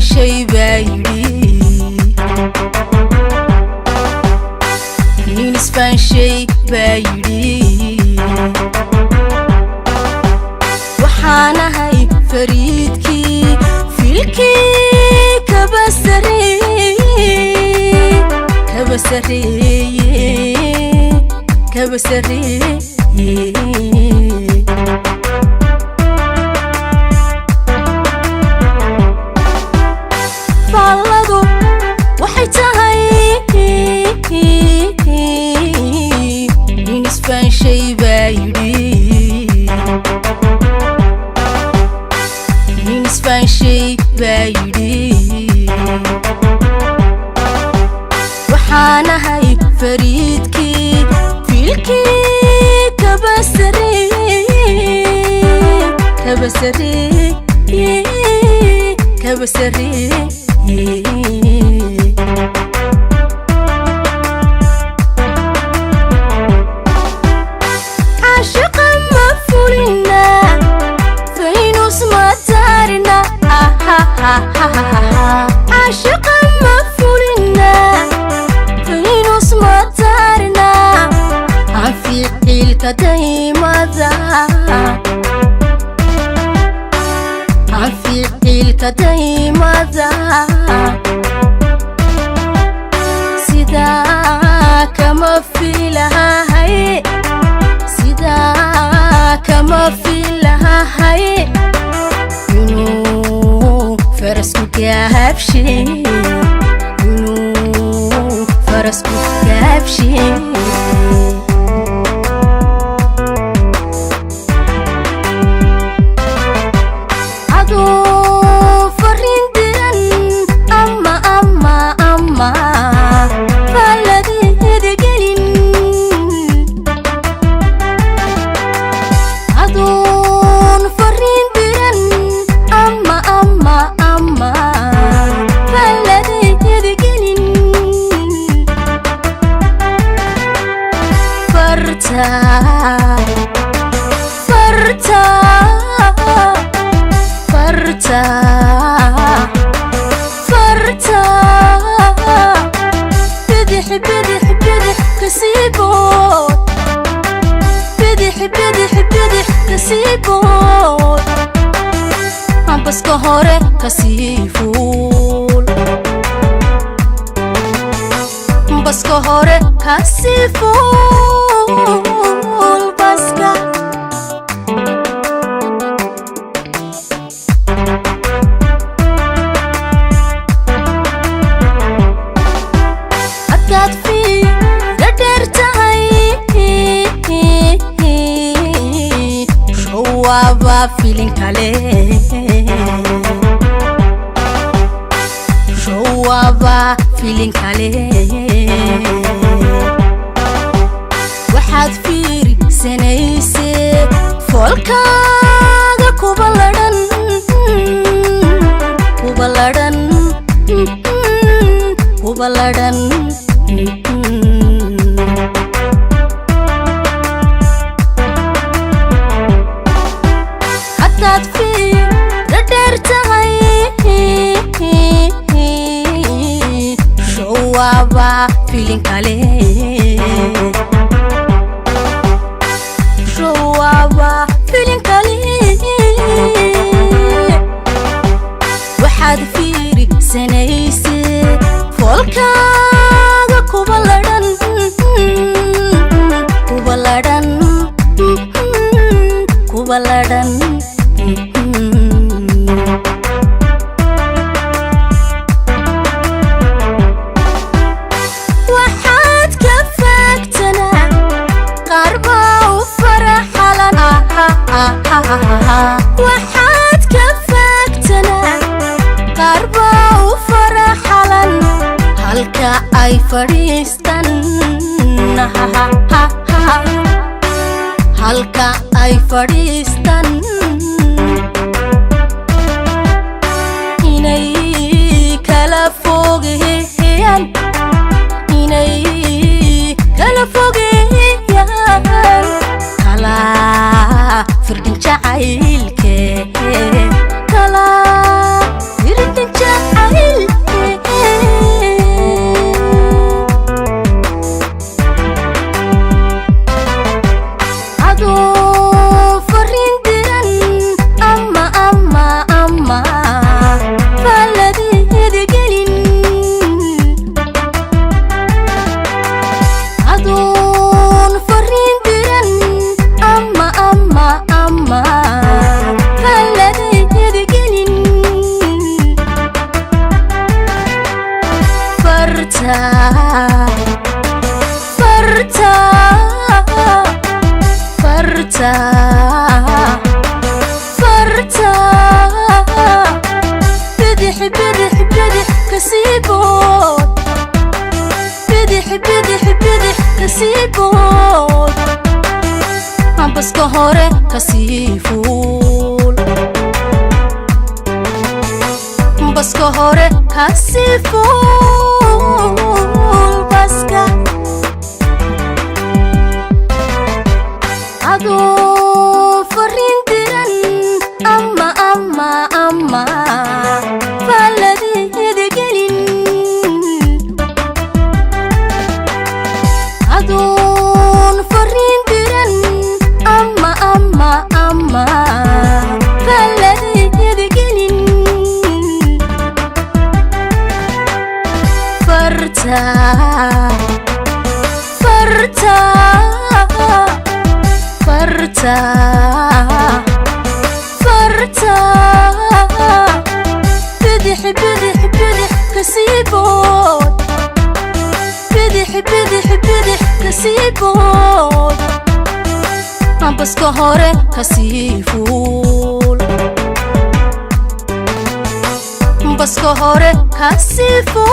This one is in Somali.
Shay baby, Nini Shay baby, وحنا هاي فريدكي فيلكي كبسري كبسري كبسري فالادو waxay tahay nin isfaanshay baa yidhi nin isfaanshay baa yidhi waxaan ahay fariidkii fiilkii kabasari kabasari kabasari عاشق مفولنا فينوس ما تارنا عاشق مفولنا فينوس ما تارنا عفي قيلك دايما عفي قيلك دايما سيداك ما في لها هاي سيداك ما في لها هاي ينو فرسك يا هبشي ينو فرسك يا هبشي فرتا فرتا فرتا بدح بدح بدح كسيبوت بدح بدح بدح كسيبوت بس كهورة كسيفول بس كهورة كسيفول شوابا feeling kale شوابا feeling kale waxaad fiirsanayse folkaaga kubaladhan kubaladhan kubaladhan شوابا feeling kale شوابا feeling kale waxaad fiirsanayse folka halka ay fadhiistan halka ay fadhiistan inay kala fogeeyaan inay kala fogeeyaan kala firdhin jacaylke kala firdhin jacaylke ado farin diran amma faladid gelin adon farin diran amma faladid gelin farta بدح كسيبوت بدح كسيبوت بس كهورة كسيفول بس كهورة كسيفول بس كا ado farin diran amma faladid gelin adon farin diran amma faladid gelin farta بدح كسيبوت بدح كسيبوت بس كهورة كسيفول بس كهورة كسيفول